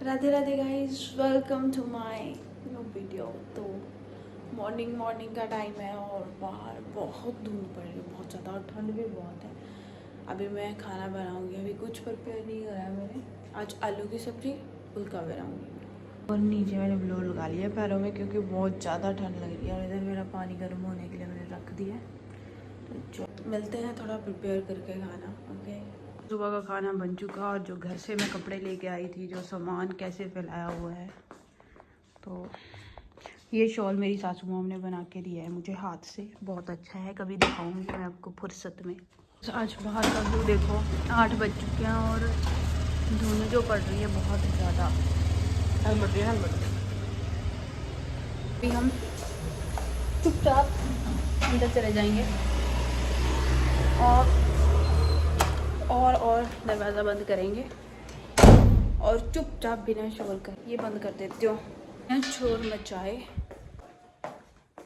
Radhe Radhe guys, welcome to my new video. तो morning का time है और बाहर बहुत धूप पड़ रही है, बहुत ज़्यादा, और ठंड भी बहुत है। अभी मैं खाना बनाऊंगी, अभी कुछ प्रिपेयर नहीं करा है मैंने। आज आलू की सब्ज़ी फुल्का बनाऊंगी। और नीचे मैंने ब्लो लगा लिया पैरों में क्योंकि बहुत ज़्यादा ठंड लग रही है। और इधर मेरा पानी गर्म होने के लिए मैंने रख दिया है। तो मिलते हैं थोड़ा प्रिपेयर करके खाना। ओके, सुबह का खाना बन चुका और जो घर से मैं कपड़े लेके आई थी, जो सामान कैसे फैलाया हुआ है। तो ये शॉल मेरी सासू मॉम ने बना के दिया है मुझे हाथ से, बहुत अच्छा है, कभी दिखाऊंगी मैं आपको फुर्सत में। आज बाहर का व्यू देखो, 8 बज चुके हैं और धुंध जो पड़ रही है बहुत ज़्यादा। अभी हम चुपचाप अंदर चले जाएंगे और दरवाज़ा बंद करेंगे और चुपचाप बिना शोर कर ये बंद कर देती हूँ। मैं शोर मचाए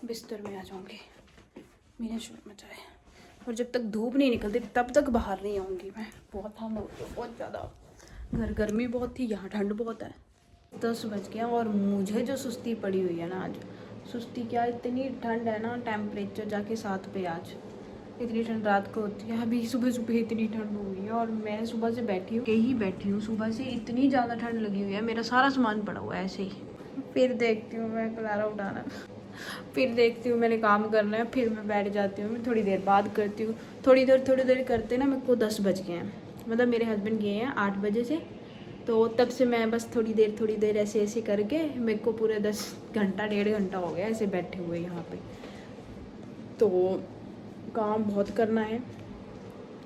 बिस्तर में आ जाऊँगी बिना शोर मचाए, और जब तक धूप नहीं निकलती तब तक बाहर नहीं आऊँगी मैं। बहुत ठंड हो रही है, बहुत ज़्यादा। घर गर्मी बहुत थी, यहाँ ठंड बहुत है। 10 बज गया और मुझे जो सुस्ती पड़ी हुई है ना आज, सुस्ती क्या, इतनी ठंड है ना, टेम्परेचर जाके 7 पे आज। इतनी ठंड रात को होती है, अभी सुबह सुबह इतनी ठंड हो गई है और मैं सुबह से बैठी हूँ सुबह से, इतनी ज़्यादा ठंड लगी हुई है। मेरा सारा सामान पड़ा हुआ है ऐसे ही। फिर देखती हूँ मैं कलारा उठाना, फिर देखती हूँ मैंने काम करना है, फिर मैं बैठ जाती हूँ। मैं थोड़ी देर बाद करती हूँ, थोड़ी देर करते ना मेरे को 10 बज गए हैं। मतलब मेरे हस्बैंड गए हैं 8 बजे से, तो तब से मैं बस थोड़ी देर ऐसे करके मेरे को पूरे 10 घंटा 1.5 घंटा हो गया ऐसे बैठे हुए यहाँ पे। तो काम बहुत करना है,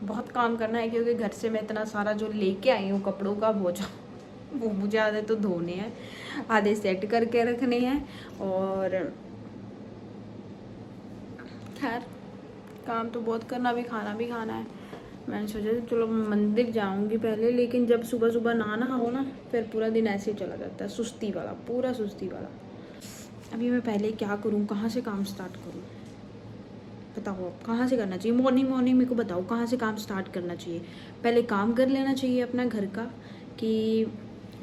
बहुत काम करना है, क्योंकि घर से मैं इतना सारा जो लेके आई हूँ कपड़ों का बोझा, वो मुझे आधे तो धोने हैं, आधे सेट करके रखने हैं। और खैर काम तो बहुत करना, भी खाना भी खाना है। मैंने सोचा चलो मंदिर जाऊंगी पहले, लेकिन जब सुबह सुबह ना हो ना, फिर पूरा दिन ऐसे ही चला जाता है, सुस्ती वाला, पूरा सुस्ती वाला। अभी मैं पहले क्या करूँ, कहाँ से काम स्टार्ट करूँ, बताओ आप कहाँ से करना चाहिए? मॉर्निंग मेरे को बताओ कहाँ से काम स्टार्ट करना चाहिए। पहले काम कर लेना चाहिए अपना घर का, कि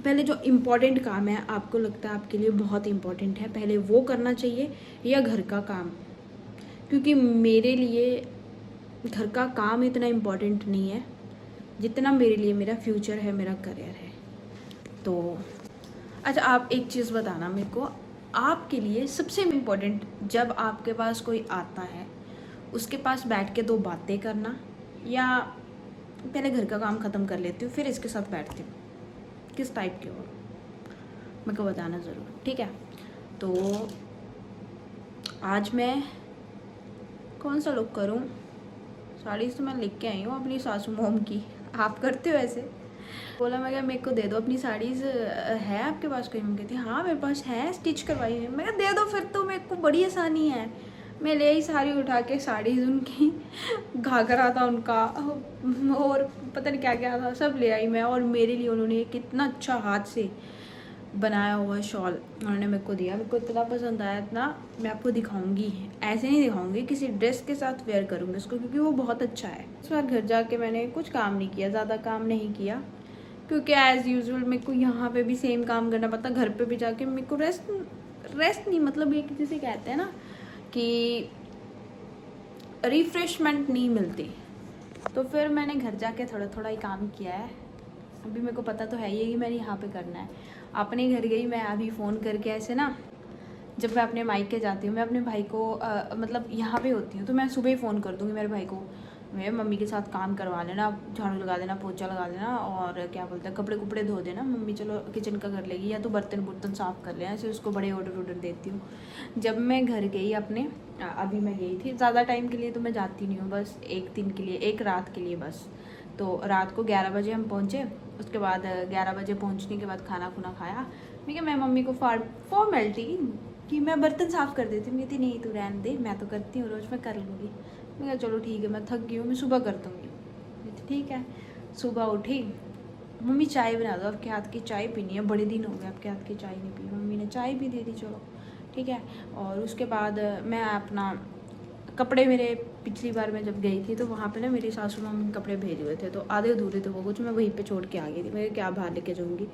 पहले जो इम्पोर्टेंट काम है, आपको लगता है आपके लिए बहुत इम्पोर्टेंट है, पहले वो करना चाहिए, या घर का काम? क्योंकि मेरे लिए घर का काम इतना इम्पोर्टेंट नहीं है जितना मेरे लिए मेरा फ्यूचर है, मेरा करियर है। तो अच्छा, आप एक चीज़ बताना मेरे को, आपके लिए सबसे इम्पोर्टेंट जब आपके पास कोई आता है, उसके पास बैठ के 2 बातें करना, या पहले घर का काम ख़त्म कर लेती हूँ फिर इसके साथ बैठती हूँ, किस टाइप के हो मेरे को बताना ज़रूर, ठीक है? तो आज मैं कौन सा लुक करूँ? साड़ी तो मैं लेके आई हूँ अपनी सासू मॉम की, आप करते हो ऐसे? बोला मैं क्या, मेरे को दे दो अपनी साड़ीज़, है आपके पास कोई? मैं कहती हाँ मेरे पास है, स्टिच करवाई है। मैं दे दो फिर, तो मेरे को बड़ी आसानी है। मैं ले आई साड़ी उठा के, साड़ीज़ उनकी, घाघरा था उनका, और पता नहीं क्या क्या था, सब ले आई मैं। और मेरे लिए उन्होंने कितना अच्छा हाथ से बनाया हुआ शॉल उन्होंने मेरे को दिया, मेरे को इतना पसंद आया, इतना, मैं आपको दिखाऊंगी, ऐसे नहीं दिखाऊंगी, किसी ड्रेस के साथ वेयर करूँगी इसको, क्योंकि वो बहुत अच्छा है। इस बार घर जाके मैंने कुछ काम नहीं किया, ज़्यादा काम नहीं किया, क्योंकि एज़ यूजुअल मेरे को यहाँ पे भी सेम काम करना पड़ता, घर पे भी जाके मेरे को रेस्ट नहीं, मतलब ये जिसे कहते हैं ना कि रिफ्रेशमेंट नहीं मिलती। तो फिर मैंने घर जाके थोड़ा ही काम किया है। अभी मेरे को पता तो है ही कि मैंने यहाँ पे करना है। अपने घर गई मैं अभी फ़ोन करके ऐसे ना, जब मैं अपने मायके जाती हूँ, मैं अपने भाई को मतलब यहाँ पे होती हूँ, तो मैं सुबह ही फ़ोन कर दूँगी मेरे भाई को, मेरे मम्मी के साथ काम करवा लेना, झाड़ू लगा देना, पोछा लगा देना, और क्या बोलते हैं, कपड़े कुपड़े धो देना, मम्मी चलो किचन का कर लेगी, या तो बर्तन साफ़ कर लेना, ऐसे उसको बड़े ऑर्डर देती हूँ। जब मैं घर गई अपने, अभी मैं गई थी, ज़्यादा टाइम के लिए तो मैं जाती नहीं हूँ, बस एक दिन के लिए, एक रात के लिए बस। तो रात को 11 बजे हम पहुँचे, उसके बाद 11 बजे पहुँचने के बाद खाना खुना खाया। मैं मम्मी को फॉर्मेलिटी कि मैं बर्तन साफ़ कर देती हूँ, कहती नहीं तू रहने दे, मैं तो करती हूँ रोज़, मैं कर लूँगी। मैं कहा चलो ठीक है, मैं थक गई हूँ, मैं सुबह कर दूँगी। ठीक है, सुबह उठी, मम्मी चाय बना दो, आपके हाथ की चाय पीनी है, बड़े दिन हो गए आपके हाथ की चाय नहीं पी। मम्मी ने चाय भी दे दी, चलो ठीक है। और उसके बाद मैं अपना कपड़े, मेरे पिछली बार मैं जब गई थी तो वहाँ पे ना मेरी सासू माँ कपड़े भेजे हुए थे, तो आधे अधूरे थे वो, कुछ मैं वहीं पे छोड़ के आ गई थी, मैं क्या बाहर लेके जाऊँगी।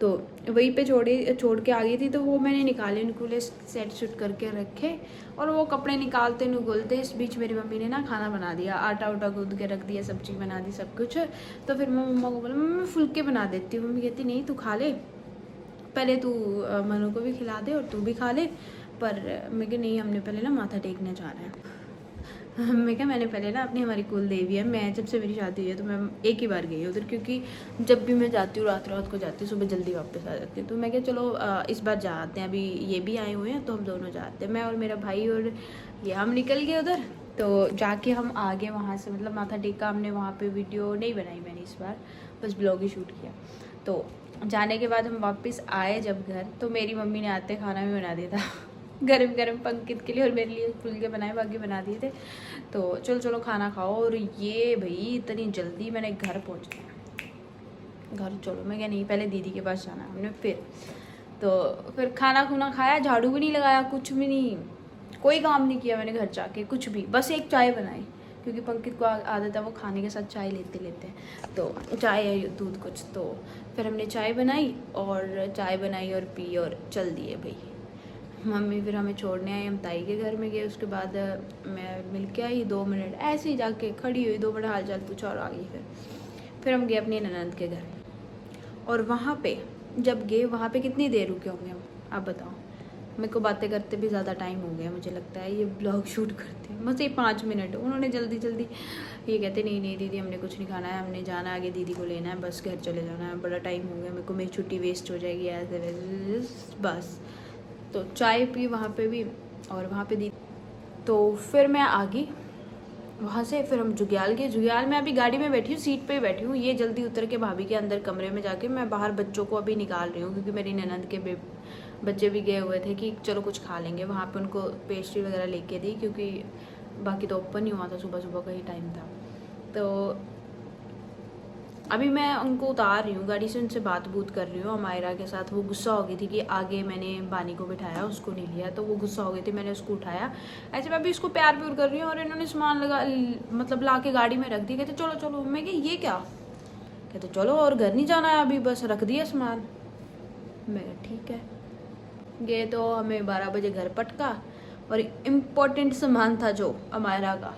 तो वहीं पे छोड़ के आ गई थी। तो वो मैंने निकाले, उनको लिए सेट शूट करके रखे और वो कपड़े निकालते निकलते इस बीच मेरी मम्मी ने ना खाना बना दिया, आटा उटा गूंद के रख दिया, सब्जी बना दी, सब कुछ। तो फिर मैं मम्मा को बोला मम्मी फुलके बना देती हूँ। मम्मी कहती नहीं तू खा ले, पहले तू मनु को भी खिला दे और तू भी खा ले। पर मैं कहा नहीं, हमने पहले ना माथा टेकने जाना है। मैं क्या, मैंने पहले ना अपनी हमारी कुल देवी है, मैं जब से मेरी शादी हुई है तो मैं एक ही बार गई हूँ उधर, क्योंकि जब भी मैं जाती हूँ रात रात को जाती हूँ, सुबह जल्दी वापस आ जाती हूँ। तो मैं क्या चलो इस बार जाते हैं, अभी ये भी आए हुए हैं तो हम दोनों जाते हैं, मैं और मेरा भाई और ये हम निकल गए उधर। तो जाके हम आ गए वहाँ से, मतलब माथा टेका हमने वहाँ पर। वीडियो नहीं बनाई मैंने इस बार, बस ब्लॉग ही शूट किया। तो जाने के बाद हम वापस आए जब घर, तो मेरी मम्मी ने आते खाना भी बना दिया था गरम गरम पंकित के लिए और मेरे लिए फुलके बनाए, बाकी बना दिए थे। तो चलो खाना खाओ। और ये भाई इतनी जल्दी मैंने घर पहुंच गया। घर चलो, मैं क्या नहीं, पहले दीदी के पास जाना हमने। फिर खाना खुना खाया, झाड़ू भी नहीं लगाया, कुछ भी नहीं, कोई काम नहीं किया मैंने घर जाके, कुछ भी, बस एक चाय बनाई, क्योंकि पंकित को आदत है वो खाने के साथ चाय लेते तो चाय या दूध कुछ। तो फिर हमने चाय बनाई और पी और चल दिए भाई। मम्मी फिर हमें छोड़ने आई, हम ताई के घर में गए। उसके बाद मैं मिल के आई, 2 मिनट ऐसे ही जाके खड़ी हुई, 2 मिनट हाल चाल पूछा और आ गई। फिर हम गए अपनी ननद के घर। और वहाँ पे जब गए, वहाँ पे कितनी देर रुके होंगे हम, आप बताओ। मेरे को बातें करते भी ज़्यादा टाइम हो गया, मुझे लगता है ये ब्लॉग शूट करते बस ये 5 मिनट। उन्होंने जल्दी ये कहते नहीं दीदी हमने कुछ नहीं खाना है, हमने जाना है आगे, दीदी को लेना है, बस घर चले जाना है, बड़ा टाइम हो गया मेरे को, मेरी छुट्टी वेस्ट हो जाएगी ऐसे वैसे बस। तो चाय पी वहाँ पे भी, और वहाँ पे दी। तो फिर मैं आ गई वहाँ से। फिर हम जुग्याल गए। जुग्याल में अभी गाड़ी में बैठी हूँ, सीट पे ही बैठी हूँ। ये जल्दी उतर के भाभी के अंदर कमरे में जाके मैं बाहर बच्चों को अभी निकाल रही हूँ, क्योंकि मेरी ननद के बच्चे भी गए हुए थे कि चलो कुछ खा लेंगे। वहाँ पे उनको पेस्ट्री वगैरह लेके दी, क्योंकि बाकी तो ओपन ही हुआ था, सुबह का ही टाइम था। तो अभी मैं उनको उतार रही हूँ गाड़ी से, उनसे बात कर रही हूँ अमायरा के साथ। वो गुस्सा हो गई थी कि आगे मैंने बानी को बिठाया, उसको नहीं लिया, तो वो गुस्सा हो गई थी, मैंने उसको उठाया। ऐसे मैं भी उसको प्यार कर रही हूँ और इन्होंने सामान मतलब ला के गाड़ी में रख दी। कहते चलो चलो, मैं कि ये क्या, कहते चलो और घर नहीं जाना है अभी, बस रख दिया सामान। मैं ठीक है। गए तो हमें 12 बजे घर पटका, और इम्पोर्टेंट सामान था जो अमायरा का,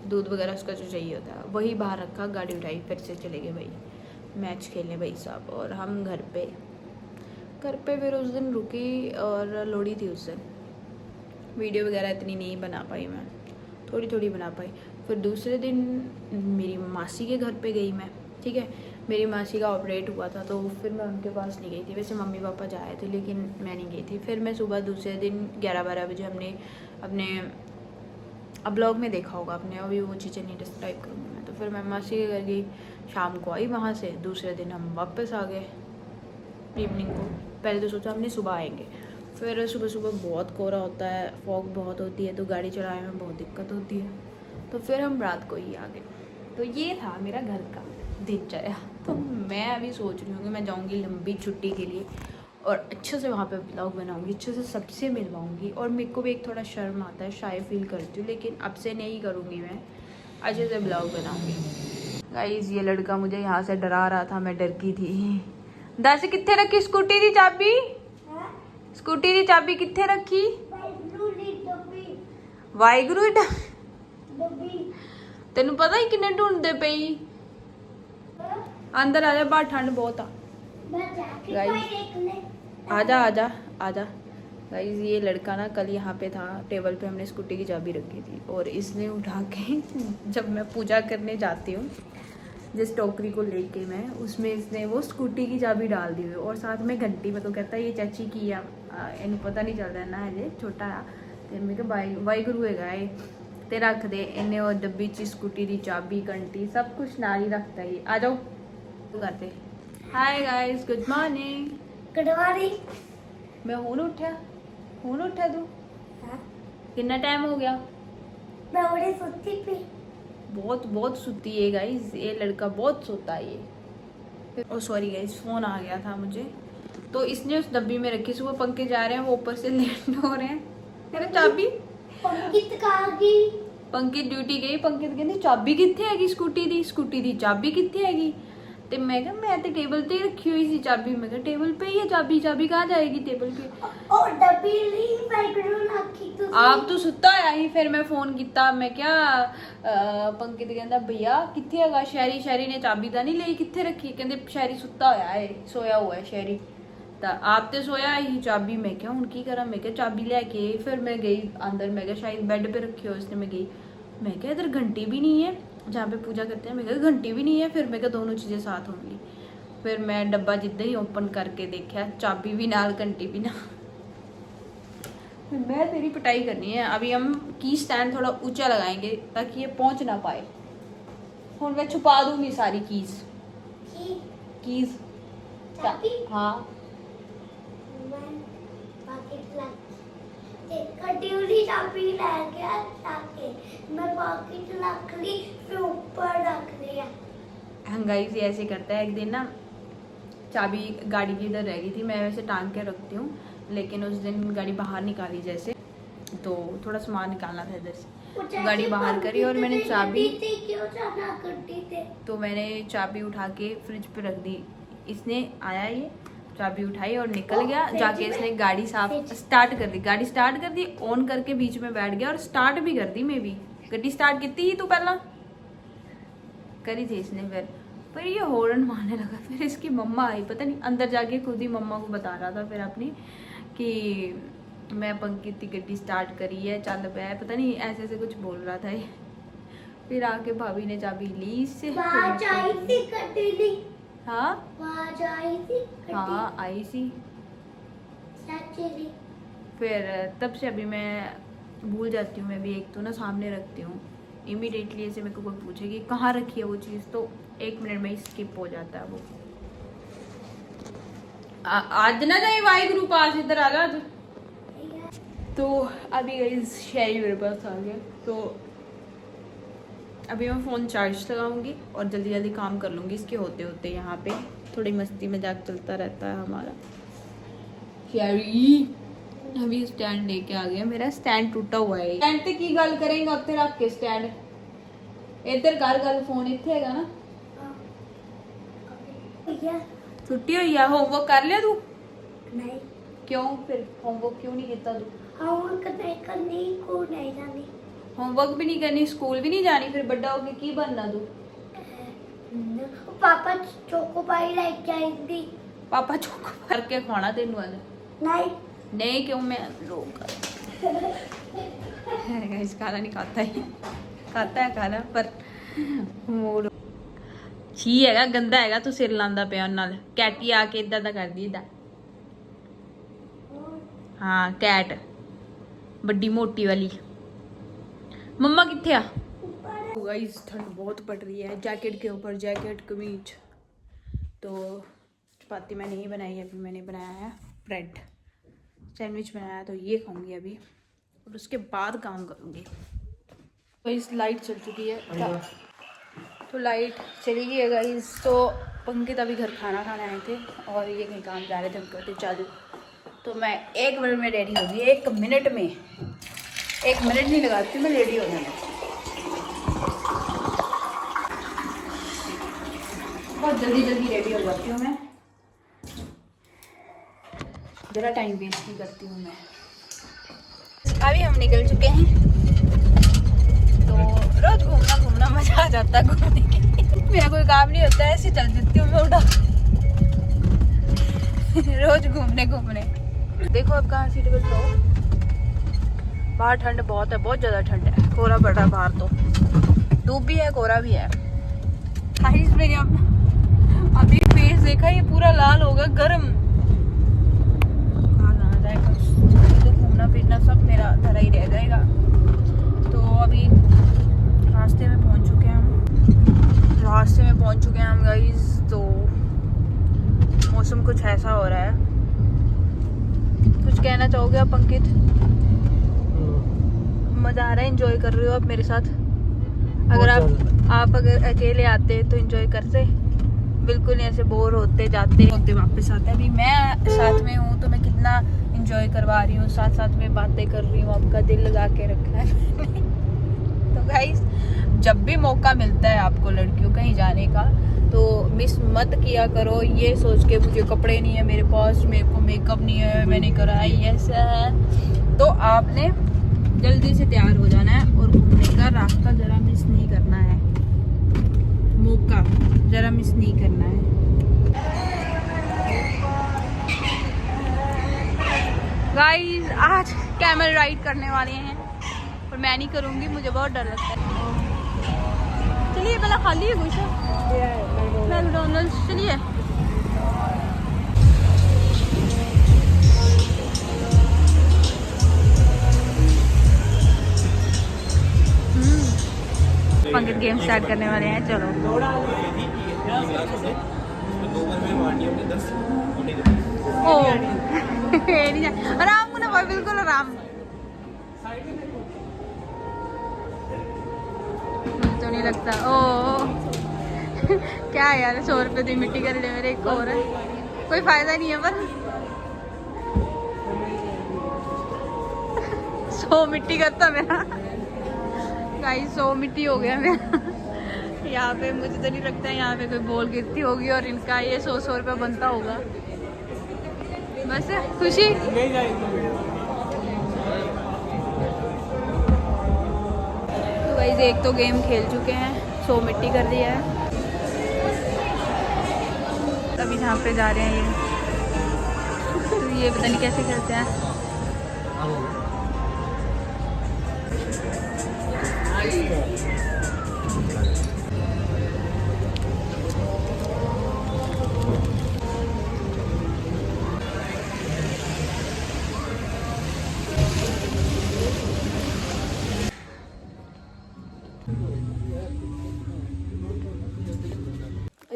दूध वगैरह उसका जो चाहिए होता है, वही बाहर रखा, गाड़ी उठाई, फिर से चले गए भाई मैच खेलने भाई साहब। और हम घर पे फिर उस दिन रुकी, और लोड़ी थी उस दिन। वीडियो वगैरह इतनी नहीं बना पाई मैं, थोड़ी बना पाई। फिर दूसरे दिन मेरी मासी के घर पे गई मैं, ठीक है। मेरी मासी का ऑपरेट हुआ था, तो फिर मैं उनके पास नहीं गई थी। वैसे मम्मी पापा जाए थे, लेकिन मैं नहीं गई थी। फिर मैं सुबह दूसरे दिन 11-12 बजे हमने अपने अब ब्लॉग में देखा होगा आपने, अभी वो चीज़ें नहीं डिस्क्राइब करूँगी मैं। तो फिर मैं मासी के घर गई, शाम को आई वहाँ से। दूसरे दिन हम वापस आ गए इवनिंग को। पहले तो सोचा हमने सुबह आएंगे, फिर सुबह बहुत कोहरा होता है, फॉग बहुत होती है, तो गाड़ी चलाने में बहुत दिक्कत होती है, तो फिर हम रात को ही आ गए। तो ये था मेरा घर का दिनचर्या। तो मैं अभी सोच रही हूँ कि मैं जाऊँगी लंबी छुट्टी के लिए, और अच्छे से वहाँ पे ब्लॉग बनाऊँगी, अच्छे से सबसे मिलवाऊँगी। और मेरे को भी एक थोड़ा शर्म आता है, शाय फील करती हूँ, लेकिन अब से नहीं करूँगी, मैं अच्छे से ब्लॉग बनाऊँगी। गाइस ये लड़का मुझे यहाँ से डरा रहा था, मैं डर की थी। दस कितने रखी स्कूटी दी चाबी? स्कूटी दी चाबी कितने रखी? वाहिगुरु तेन पता ही किन्ने ढूंढते पई? अंदर आजा, बाहर ठंड बहुत आ। आजा गाइस ये लड़का ना कल यहाँ पे था, टेबल पे हमने स्कूटी की चाबी रखी थी, और इसने उठा के जब मैं पूजा करने जाती हूँ जिस टोकरी को लेके मैं, उसमें इसने वो स्कूटी की चाबी डाल दी हुई, और साथ में घंटी। मेरे को कहता है ये चाची की है, इन्हें पता नहीं चलता है ना, ये छोटा है। तो मैं कहा वाहिगुरु है ये ते रख दे। इन्हें और डब्बी ची स्कूटी की चाबी, घंटी सब कुछ नाल ही रखता है। आ जाओ करते। Hi guys, good morning. Good morning. मैं हुन उठा तू? हाँ? कितना टाइम हो गया? मैं बड़ी सुती थी। बहुत सुती है गाइस, ये लड़का बहुत सोता है ये। ओ सॉरी गाइस, फोन आ गया था मुझे, तो इसने उस डब्बी में रखी। सुबह पंखे जा रहे हैं, वो ऊपर से लेट हो रहे हैं। तेरा चाबी पंकित कहाँ गई? पंकित ड्यूटी गई। पंकित कहती चाबी कितने हैगी स्कूटी दी चाबी कितने हैगी? ਤੇ ਮੈਂ ਕਿਹਾ ਮੈਂ ਤੇ ਟੇਬਲ ਤੇ ਹੀ ਰੱਖੀ ਹੋਈ ਸੀ ਚਾਬੀ। ਮੈਂ ਕਿਹਾ ਟੇਬਲ पे ही है ਚਾਬੀ, ਚਾਬੀ कहाँ जाएगी टेबल पे। ਉਹ ਡੱਬੀ ਲਈ ਬੈਡਰੂਮ ਰੱਖੀ ਤੁਸੀਂ। ਆਪ ਤੂੰ ਸੁੱਤਾ ਹੋਇਆ ਸੀ। ਫਿਰ ਮੈਂ ਫੋਨ ਕੀਤਾ, ਮੈਂ ਕਿਹਾ ਪੰਕਿਤ ਕਹਿੰਦਾ ਭਈਆ ਕਿੱਥੇ ਹੈਗਾ ਸ਼ਹਿਰੀ, ਸ਼ਹਿਰੀ ਨੇ ਚਾਬੀ ਤਾਂ ਨਹੀਂ ਲਈ, ਕਿੱਥੇ ਰੱਖੀ? ਕਹਿੰਦੇ ਸ਼ਹਿਰੀ ਸੁੱਤਾ ਹੋਇਆ ਹੈ, ਸੋਇਆ ਹੋਇਆ ਹੈ ਸ਼ਹਿਰੀ। ਤਾਂ ਆਪ ਤੇ सोया ही चाबी। मैं क्या हूँ की करा, मैं क्या चाबी लेके फिर मैं गई अंदर। मैं क्या शायद बेड पे रखी हो इसने। मैं गई, मैं क्या इधर घंटी भी नहीं है जहाँ पे पूजा करते हैं। मैं क्या घंटी भी नहीं है। फिर मैं क्या दोनों चीज़ें साथ होंगी। फिर मैं डब्बा जिद्दां ही ओपन करके देखा, चाबी भी नाल घंटी भी ना। मैं तेरी पिटाई करनी है। अभी हम की स्टैंड थोड़ा ऊंचा लगाएंगे ताकि ये पहुंच ना पाए। और मैं छुपा दूंगी सारी कीज। ਚਾਬੀ हाँ ਮੈਂ ਪਾਕਿਟ ਲੱਗ ਤੇ ਕਟਿਉਲੀ ਚਾਬੀ ਲੈ ਗਿਆ ਤਾਕੇ मैं पॉकेट रख ली फिर ऊपर रख लिया। हंगाई से ऐसे करता है। एक दिन ना चाबी गाड़ी की इधर रह गई थी, मैं वैसे टांग के रखती हूँ, लेकिन उस दिन गाड़ी बाहर निकाली जैसे, तो थोड़ा सामान निकालना था इधर से, गाड़ी बाहर करी और मैंने चाबी क्यों जाना करती थे तो मैंने चाबी उठा के फ्रिज पे रख दी। इसने आया, ये चाबी उठाई और निकल गया। जाके इसने गाड़ी साफ स्टार्ट कर दी, गाड़ी स्टार्ट कर दी, ऑन करके बीच में बैठ गया और स्टार्ट भी कर दी। मैं भी गड्डी स्टार्ट की थी, तू पहला करी थी इसने। फिर ये हॉर्न मारने लगा। फिर इसकी मम्मा आई, पता नहीं अंदर जाके खुद ही मम्मा को बता रहा था फिर अपनी कि मैं पंकित की गड्डी स्टार्ट करी है, चल पे, पता नहीं ऐसे ऐसे कुछ बोल रहा था ये। फिर आके भाभी ने चाबी ली इससे। आवाज आई थी कटली। हाँ आवाज आई थी हाँ आई सी। चाची फिर तब से अभी मैं भूल जाती हूँ। मैं भी एक तो ना सामने रखती हूँ, इमीडिएटली ऐसे मेरे को कोई पूछेगी कहाँ रखी है वो चीज़, तो 1 मिनट में ही स्किप हो जाता है वो। आज ना जाए वाहिगुरु पास, इधर आ जा। तो अभी गई शहरी मेरे पास आ गया, तो अभी मैं फ़ोन चार्ज लगाऊंगी और जल्दी जल्दी काम कर लूँगी। इसके होते होते यहाँ पे थोड़ी मस्ती मजाक चलता रहता है हमारा। शहरी अभी स्टैंड लेके आ गया। मेरा स्टैंड टूटा हुआ है। स्टैंड पे की गल करेंगे उत्ते रख के स्टैंड इधर कर गल, फोन इत्थे हैगा ना। छुट्टी हुई है, होमवर्क कर लिया तू? नहीं। क्यों फिर होमवर्क क्यों नहीं किया तू? होमवर्क नहीं करनी, स्कूल नहीं जानी। होमवर्क भी नहीं करनी, स्कूल भी नहीं जानी, फिर बड़ा होके की बनना तू? पापा चोकोपाई लेके आएंगी। पापा चोको भर के खाना तेनू आज? नहीं नहीं क्यों, मैं लोग इस खाना नहीं खाता ही, खाता है खाना पर मूड छी हैगा, गंदा हैगा। तू सिर लांदा पिया नाल। कैटी आके इदा दा कर दी इदा। हाँ कैट बड़ी मोटी वाली। मम्मा किथे आ? गाइस ठंड बहुत पड़ रही है। जैकेट के ऊपर जैकेट कमीज। तो चपाती मैंने नहीं बनाई, अभी मैंने बनाया है ब्रेड सैंडविच बनाया, तो ये खाऊंगी अभी और उसके बाद काम करूंगी। गाइस लाइट चल चुकी है, तो लाइट चली गई है गाइस। तो पंकित अभी घर खाना खाने आए थे और ये कहीं काम जा रहे थे, हम कहते चालू। तो मैं 1 मिनट में रेडी होगी, 1 मिनट में, 1 मिनट नहीं लगाती मैं रेडी हो जाना। बहुत जल्दी जल्दी रेडी हो जाती हूँ मैं, ज़रा टाइम वेस्ट नहीं करती हूँ मैं। अभी हम निकल चुके हैं। तो रोज घूमना घूमना मजा आ जाता है घूमने के। मेरा कोई काम नहीं होता है, ऐसे चल देती हूँ मैं उड़ा रोज घूमने घूमने। देखो अब कहाँ सीट पे हो। बाहर ठंड बहुत है, बहुत ज़्यादा ठंड है, कोहरा पड़ रहा है बाहर, तो धूप भी है कोहरा भी है। गाइस मेरे अभी फेस देखा, ये पूरा लाल होगा, गर्म। तो घूमना फिरना सब मेरा धरा ही रह जाएगा। तो अभी रास्ते में पहुंच चुके हैं हम गाइस। तो मौसम कुछ ऐसा हो रहा है। कुछ कहना चाहोगे आप अंकित? मजा आ रहा है, एंजॉय कर रहे हो आप मेरे साथ? अगर आप अगर अकेले आते तो एंजॉय करते, बिल्कुल नहीं ऐसे बोर होते जाते वापस आते। अभी मैं साथ में हूँ तो मैं कितना एंजॉय करवा रही हूँ, साथ साथ में बातें कर रही हूँ, आपका दिल लगा के रखा है। तो गाइस जब भी मौका मिलता है आपको लड़कियों कहीं जाने का, तो मिस मत किया करो ये सोच के मुझे कपड़े नहीं है मेरे पास, मेरे को मेकअप नहीं है, मैंने कराई ऐसा है। तो आपने जल्दी से तैयार हो जाना है और घूमने का रास्ता ज़रा मिस नहीं करना है, मौका ज़रा मिस नहीं करना है। गाइस आज कैमल राइड करने वाले हैं पर मैं नहीं करूँगी, मुझे बहुत डर लगता है। चलिए पहले खाली है कुछ मैकडॉनल्ड्स, चलिए। पंकज गेम स्टार्ट करने वाले हैं, चलो। ओ आराम ना भाई, बिल्कुल आराम। मुझे तो नहीं लगता। ओ क्या है यार, 100 रुपये दी मिट्टी कर ले मेरे, एक और है, कोई फायदा नहीं है पर 100 मिट्टी करता मेरा गाइस, 100 मिट्टी हो गया मेरा। यहाँ पे मुझे तो नहीं लगता है यहाँ पे कोई बॉल गिरती होगी और इनका ये 100 रुपये बनता होगा। बस खुशी। तो गाइस एक तो गेम खेल चुके हैं, 100 मिट्टी कर दिया है। अभी यहाँ पे जा रहे हैं ये, तो ये पता नहीं कैसे खेलते हैं।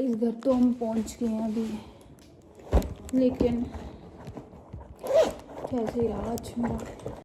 इस घर तो हम पहुंच गए हैं अभी, लेकिन कैसे रहा आज मेरा।